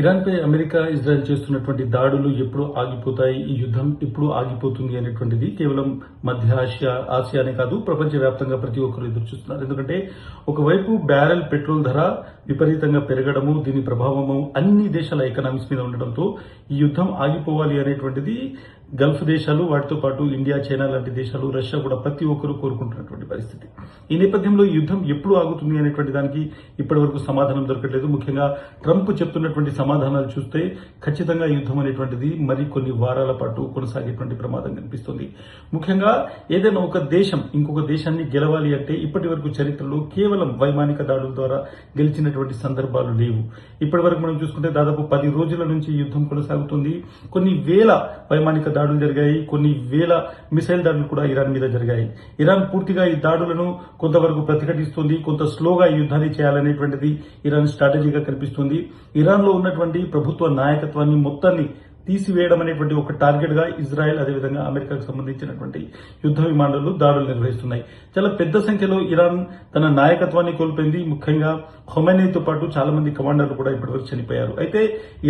ఇరాన్పై America, Israel చేస్తున్నటువంటి దాడులు ఎప్పుడు ఆగిపోతాయి, ఈ యుద్ధం ఎప్పుడు ఆగిపోతుంది అనేటువంటిది కేవలం మధ్య ఆసియానే కాదు, ప్రపంచవ్యాప్తంగా ప్రతి ఒక్కరు ఎదురు చూస్తున్నారు. ఎందుకంటే ఒకవైపు బ్యారెల్ పెట్రోల్ ధర విపరీతంగా పెరగడము, దీని ప్రభావము అన్ని దేశాల ఎకనామిక్స్ మీద ఉండడంతో ఈ యుద్ధం ఆగిపోవాలి అనేటువంటిది గల్ఫ్ దేశాలు, వాటితో పాటు ఇండియా, చైనా లాంటి దేశాలు, రష్యా కూడా ప్రతి ఒక్కరు కోరుకుంటున్నటువంటి పరిస్థితి. ఈ నేపథ్యంలో ఈ యుద్ధం ఎప్పుడు ఆగుతుంది అనేటువంటి దానికి ఇప్పటి వరకు సమాధానం దొరకట్లేదు. ముఖ్యంగా ట్రంప్ చెప్తున్నటువంటి సమాధానాలు చూస్తే ఖచ్చితంగా యుద్ధం అనేటువంటిది మరి కొన్ని వారాల పాటు కొనసాగేటువంటి ప్రమాదం కనిపిస్తుంది. ముఖ్యంగా ఏదైనా ఒక దేశం ఇంకొక దేశాన్ని గెలవాలి అంటే ఇప్పటి వరకు చరిత్రలో కేవలం వైమానిక దాడుల ద్వారా గెలిచినటువంటి సందర్భాలు లేవు. ఇప్పటి వరకు మనం చూసుకుంటే దాదాపు 10 రోజుల నుంచి యుద్ధం కొనసాగుతుంది. కొన్ని వేల వైమానిక దాడులు జరిగాయి, కొన్ని వేల మిసైల్ దాడులు కూడా ఇరాన్ మీద జరిగాయి. ఇరాన్ పూర్తిగా ఈ దాడులను కొంతవరకు ప్రతిఘటిస్తుంది, కొంత స్లోగా ఈ యుద్ధాన్ని చేయాలనేటువంటిది ఇరాన్ స్ట్రాటజీగా కనిపిస్తుంది. ఇరాన్ లో ఉన్నటువంటి ప్రభుత్వ నాయకత్వాన్ని మొత్తాన్ని తీసివేయడం అనేటువంటి ఒక టార్గెట్ గా ఇజ్రాయెల్, అదేవిధంగా అమెరికాకు సంబంధించినటువంటి యుద్ధ విమానాలు దాడులు నిర్వహిస్తున్నాయి. చాలా పెద్ద సంఖ్యలో ఇరాన్ తన నాయకత్వాన్ని కోల్పోయింది. ముఖ్యంగా ఖొమైనీతో పాటు చాలా మంది కమాండర్లు కూడా ఇప్పటివరకు చనిపోయారు. అయితే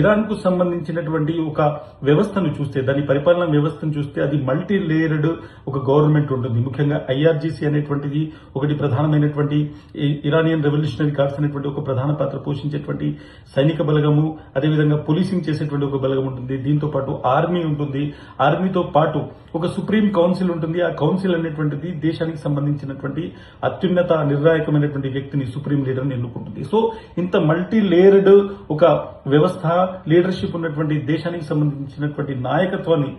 ఇరాన్ కు సంబంధించినటువంటి ఒక వ్యవస్థను చూస్తే, దాని పరిపాలనా వ్యవస్థను చూస్తే అది మల్టీ లేయర్డ్ ఒక గవర్నమెంట్ ఉంటుంది. ముఖ్యంగా ఐఆర్జీసీ అనేటువంటిది ఒకటి ప్రధానమైనటువంటి ఇరానియన్ రెవల్యూషనరీ గార్డ్స్ అనేటువంటి ఒక ప్రధాన పాత్ర పోషించేటువంటి సైనిక బలగము, అదేవిధంగా పోలీసింగ్ చేసేటువంటి ఒక బలగం ఉంటుంది. దీంతో పాటు ఆర్మీ ఉంటుంది. ఆర్మీతో పాటు ఒక సుప్రీం కౌన్సిల్ ఉంటుంది. ఆ కౌన్సిల్ అనేటువంటిది దేశానికి సంబంధించినటువంటి అత్యున్నత నిర్ణాయకమైనటువంటి వ్యక్తిని, సుప్రీం లీడర్ని ఎన్నుకుంటుంది. సో ఇంత మల్టీ లేయర్డ్ ఒక వ్యవస్థ, లీడర్షిప్ ఉన్నటువంటి దేశానికి సంబంధించినటువంటి నాయకత్వాన్ని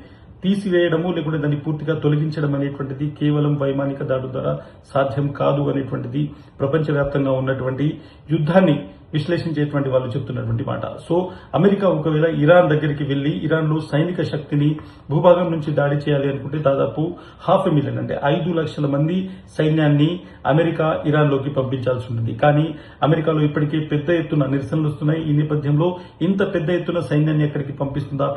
తీసివేయడము, లేకుంటే దాన్ని పూర్తిగా తొలగించడం అనేటువంటిది కేవలం వైమానిక దాడు ద్వారా సాధ్యం కాదు అనేటువంటిది ప్రపంచవ్యాప్తంగా ఉన్నటువంటి యుద్ధాన్ని విశ్లేషించేటువంటి వాళ్ళు చెప్తున్నటువంటి మాట. సో అమెరికా ఒకవేళ ఇరాన్ దగ్గరికి వెళ్లి ఇరాన్ లో సైనిక శక్తిని భూభాగం నుంచి దాడి చేయాలి అనుకుంటే దాదాపు 500,000 అంటే 5 లక్షల మంది సైన్యాన్ని అమెరికా ఇరాన్ లోకి పంపించాల్సి ఉంటుంది. కానీ అమెరికాలో ఇప్పటికే పెద్ద ఎత్తున నిరసనలు వస్తున్నాయి. ఈ నేపథ్యంలో ఇంత పెద్ద ఎత్తున సైన్యాన్ని ఎక్కడికి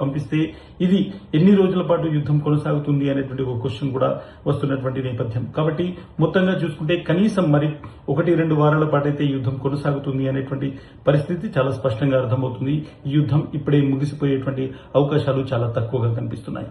పంపిస్తే ఇది ఎన్ని రోజుల పాటు యుద్ధం కొనసాగుతుంది అనేటువంటి ఒక క్వశ్చన్ కూడా వస్తున్నటువంటి నేపథ్యం. కాబట్టి మొత్తంగా చూసుకుంటే కనీసం మరి 1-2 వారాల పాటైతే యుద్ధం కొనసాగుతుంది అనేటువంటి పరిస్థితి చాలా స్పష్టంగా అర్థమవుతుంది. ఈ యుద్ధం ఇప్పుడే ముగిసిపోయేటువంటి అవకాశాలు చాలా తక్కువగా కనిపిస్తున్నాయి.